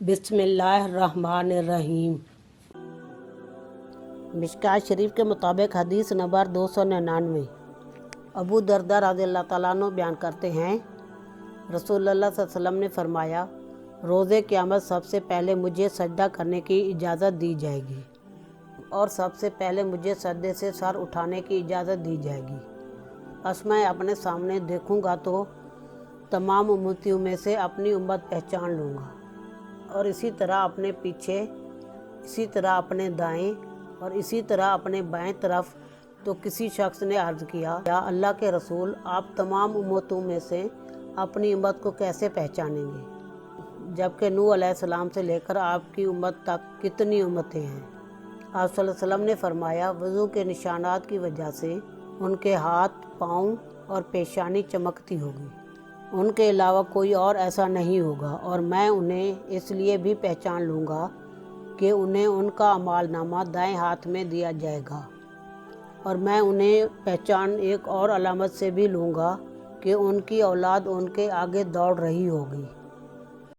बिस्मिल्लाहिर्रहमानिर्रहीम। मिशकात शरीफ के मुताबिक हदीस नंबर 299। अबू दरदा रज़ियल्लाहु तआला अन्हु बयान करते हैं, रसूलुल्लाह सल्लल्लाहु अलैहि वसल्लम ने फरमाया, रोज़े क़यामत सबसे पहले मुझे सजदा करने की इजाज़त दी जाएगी और सबसे पहले मुझे सजदे से सर उठाने की इजाज़त दी जाएगी। बस मैं अपने सामने देखूंगा तो तमाम उम्मतियों में से अपनी उम्मत पहचान लूँगा, और इसी तरह अपने पीछे, इसी तरह अपने दाएं और इसी तरह अपने बाएं तरफ। तो किसी शख्स ने अर्ज़ किया, या अल्लाह के रसूल, आप तमाम उम्मतों में से अपनी उम्मत को कैसे पहचानेंगे, जबकि नूह अलैहिस्सलाम से लेकर आपकी उम्मत तक कितनी उम्मतें हैं। आप सल्लल्लाहु अलैहि वसल्लम ने फरमाया, वज़ू के निशानात की वजह से उनके हाथ, पाँव और पेशानी चमकती होगी, उनके अलावा कोई और ऐसा नहीं होगा, और मैं उन्हें इसलिए भी पहचान लूँगा कि उन्हें उनका अमालनामा दाएं हाथ में दिया जाएगा, और मैं उन्हें पहचान एक और अलामत से भी लूँगा कि उनकी औलाद उनके आगे दौड़ रही होगी।